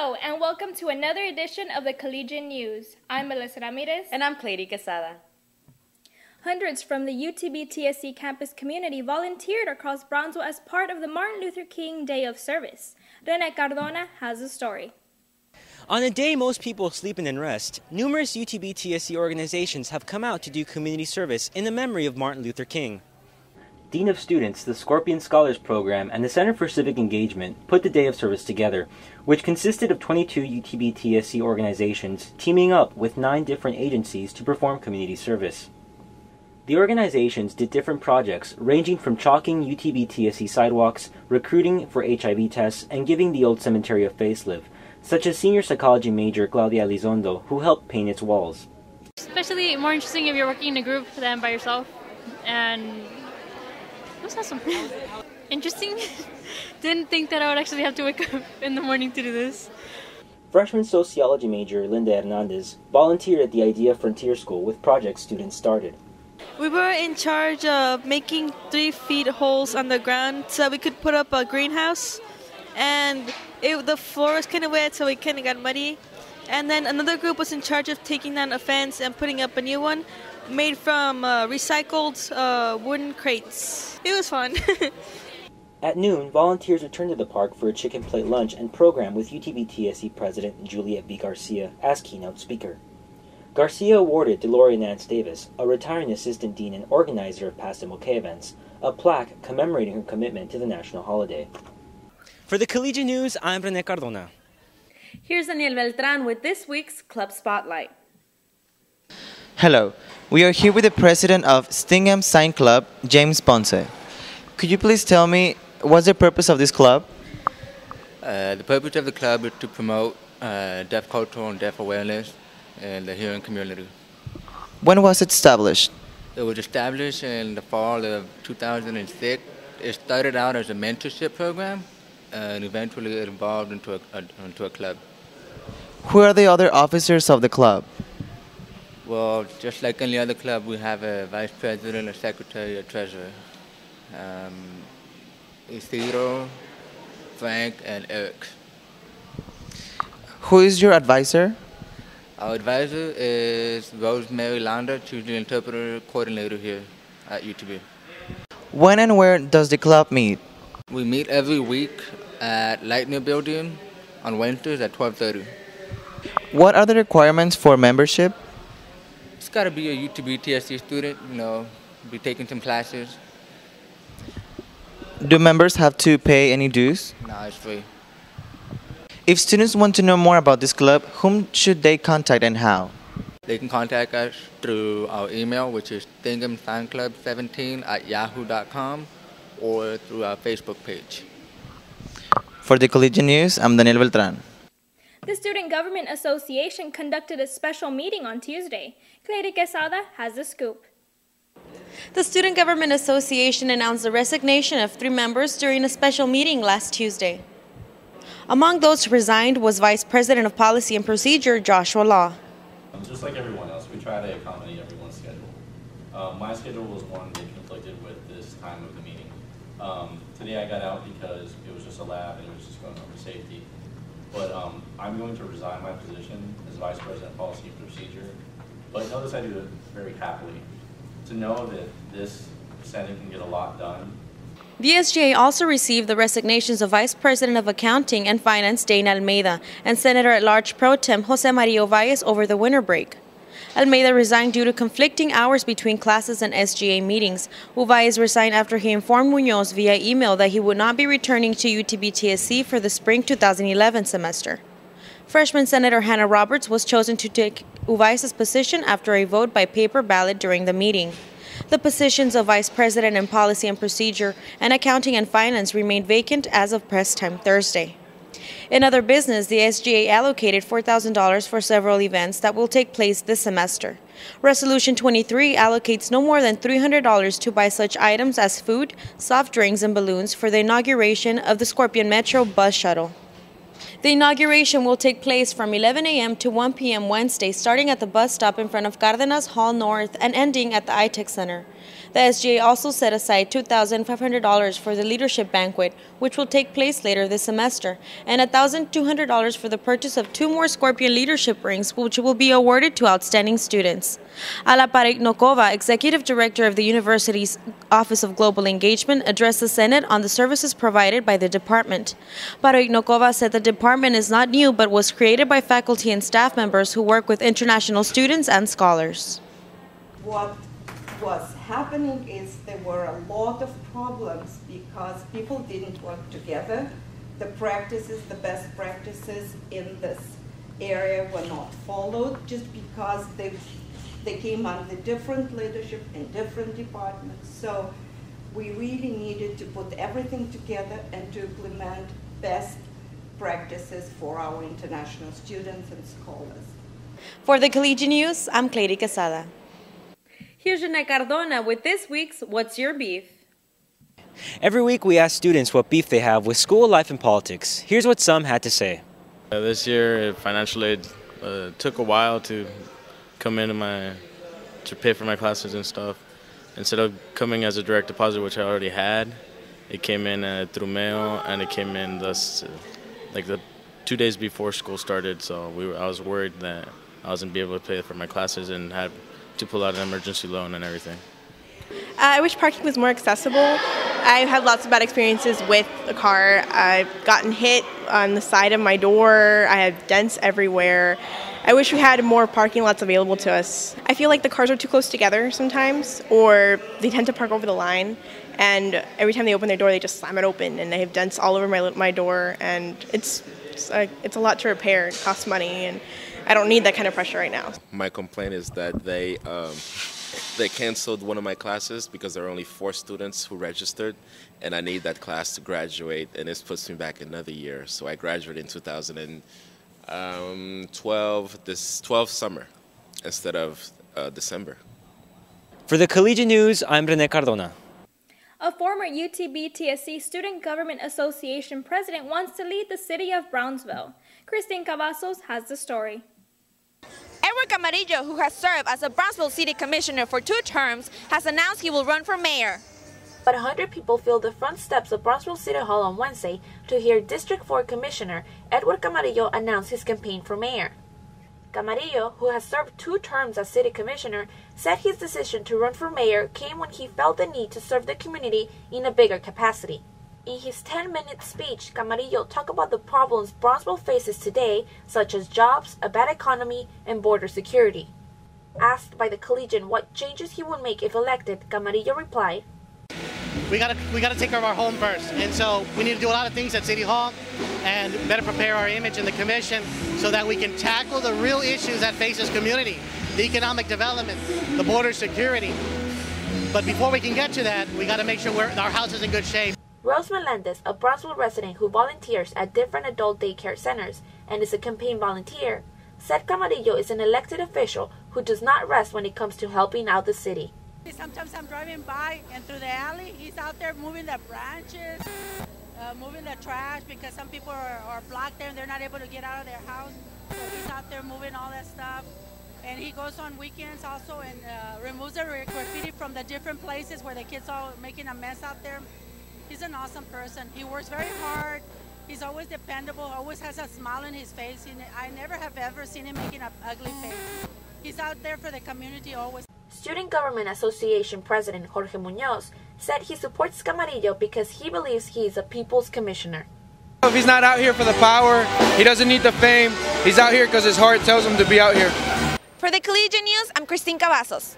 Hello, and welcome to another edition of the Collegian News. I'm Melissa Ramirez. And I'm Clady Quesada. Hundreds from the UTB TSC campus community volunteered across Brownsville as part of the Martin Luther King Day of Service. Rene Cardona has a story. On a day most people sleep in and rest, numerous UTB TSC organizations have come out to do community service in the memory of Martin Luther King. Dean of Students, the Scorpion Scholars Program, and the Center for Civic Engagement put the Day of Service together, which consisted of 22 UTB TSC organizations teaming up with 9 different agencies to perform community service. The organizations did different projects ranging from chalking UTB TSC sidewalks, recruiting for HIV tests, and giving the old cemetery a facelift, such as senior psychology major Claudia Elizondo, who helped paint its walls. Especially more interesting if you're working in a group than by yourself, and it was awesome. Interesting. Didn't think that I would actually have to wake up in the morning to do this. Freshman sociology major Linda Hernandez volunteered at the Idea Frontier School with projects students started. We were in charge of making 3 feet holes on the ground so that we could put up a greenhouse, and the floor was kind of wet, so it kind of got muddy. And then another group was in charge of taking down a fence and putting up a new one made from recycled wooden crates. It was fun. At noon, volunteers returned to the park for a chicken plate lunch and program with UTB TSC President Juliet B. Garcia as keynote speaker. Garcia awarded Deloria Nance Davis, a retiring assistant dean and organizer of past MLK events, a plaque commemorating her commitment to the national holiday. For the Collegian News, I'm Rene Cardona. Here's Daniel Beltran with this week's Club Spotlight. Hello, we are here with the president of Stingham Sign Club, James Ponce. Could you please tell me what's the purpose of this club? The purpose of the club is to promote deaf culture and deaf awareness in the hearing community. When was it established? It was established in the fall of 2006. It started out as a mentorship program and eventually it evolved into a club. Who are the other officers of the club? Well, just like any other club, we have a vice president, a secretary, a treasurer. Isidro, Frank, and Eric. Who is your advisor? Our advisor is Rosemary Lander. She's the interpreter coordinator here at UTB. When and where does the club meet? We meet every week at Lightner Building on Wednesdays at 12:30. What are the requirements for membership? It's got to be a UTB TSC student, be taking some classes. Do members have to pay any dues? No, it's free. If students want to know more about this club, whom should they contact and how? They can contact us through our email, which is stinghamsignclub17@yahoo.com, or through our Facebook page. For the Collegian News, I'm Daniel Beltran. The Student Government Association conducted a special meeting on Tuesday. Clady Quesada has the scoop. The Student Government Association announced the resignation of 3 members during a special meeting last Tuesday. Among those who resigned was Vice President of Policy and Procedure Joshua Law. Just like everyone else, we try to accommodate everyone's schedule. My schedule was one that conflicted with this time of the meeting. Today I got out because it was just a lab and it was just going over safety. But I'm going to resign my position as Vice President of Policy and Procedure. But notice I do it very happily. To know that this Senate can get a lot done. The SGA also received the resignations of Vice President of Accounting and Finance Dana Almeida and Senator-at-Large Pro Tem Jose Mario Valles over the winter break. Almeida resigned due to conflicting hours between classes and SGA meetings, while Valles resigned after he informed Munoz via email that he would not be returning to UTB-TSC for the spring 2011 semester. Freshman Senator Hannah Roberts was chosen to take Valles' position after a vote by paper ballot during the meeting. The positions of Vice President in Policy and Procedure and Accounting and Finance remained vacant as of press time Thursday. In other business, the SGA allocated $4,000 for several events that will take place this semester. Resolution 23 allocates no more than $300 to buy such items as food, soft drinks, and balloons for the inauguration of the Scorpion Metro bus shuttle. The inauguration will take place from 11 a.m. to 1 p.m. Wednesday, starting at the bus stop in front of Cárdenas Hall North and ending at the iTech Center. The SGA also set aside $2,500 for the leadership banquet, which will take place later this semester, and $1,200 for the purchase of 2 more Scorpion leadership rings, which will be awarded to outstanding students. Ala Pareiknokova, Executive Director of the university's Office of Global Engagement, addressed the Senate on the services provided by the department. Pareiknokova said the department is not new but was created by faculty and staff members who work with international students and scholars. What was happening is there were a lot of problems because people didn't work together. The practices, the best practices in this area were not followed just because they came under different leadership in different departments. So we really needed to put everything together and to implement best practices for our international students and scholars. For the Collegian News, I'm Clary Quesada. Here's Jeanette Cardona with this week's What's Your Beef? Every week we ask students what beef they have with school, life, and politics. Here's what some had to say. This year, financial aid took a while to come in to pay for my classes and stuff. Instead of coming as a direct deposit, which I already had, it came in through mail, and it came in like the 2 days before school started. So I was worried that I wasn't be able to pay for my classes and had to pull out an emergency loan and everything. I wish parking was more accessible. I've had lots of bad experiences with the car. I've gotten hit on the side of my door. I have dents everywhere. I wish we had more parking lots available to us. I feel like the cars are too close together sometimes, or they tend to park over the line, and every time they open their door, they just slam it open, and they have dents all over my door, and it's a lot to repair. It costs money, and I don't need that kind of pressure right now. My complaint is that they canceled one of my classes because there are only 4 students who registered, and I need that class to graduate, and this puts me back another year. So I graduated in 2012 summer instead of December. For the Collegian News, I'm Rene Cardona. A former UTB TSC Student Government Association president wants to lead the city of Brownsville. Christine Cavazos has the story. Edward Camarillo, who has served as a Brownsville City Commissioner for 2 terms, has announced he will run for mayor. But 100 people filled the front steps of Brownsville City Hall on Wednesday to hear District 4 Commissioner Edward Camarillo announce his campaign for mayor. Camarillo, who has served 2 terms as City Commissioner, said his decision to run for mayor came when he felt the need to serve the community in a bigger capacity. In his 10-minute speech, Camarillo talked about the problems Brownsville faces today, such as jobs, a bad economy, and border security. Asked by the Collegian what changes he would make if elected, Camarillo replied, We gotta take care of our home first, and so we need to do a lot of things at City Hall and better prepare our image in the commission so that we can tackle the real issues that face this community, the economic development, the border security. But before we can get to that, we gotta make sure our house is in good shape. Rose Melendez, a Brownsville resident who volunteers at different adult daycare centers and is a campaign volunteer, said Camarillo is an elected official who does not rest when it comes to helping out the city. Sometimes I'm driving by and through the alley, he's out there moving the branches, moving the trash because some people are blocked there and they're not able to get out of their house. So he's out there moving all that stuff. And he goes on weekends also and removes the graffiti from the different places where the kids are making a mess out there. He's an awesome person. He works very hard. He's always dependable, always has a smile on his face. I never have ever seen him making an ugly face. He's out there for the community always. Student Government Association President Jorge Munoz said he supports Camarillo because he believes he is a people's commissioner. If he's not out here for the power, he doesn't need the fame. He's out here because his heart tells him to be out here. For the Collegian News, I'm Christine Cavazos.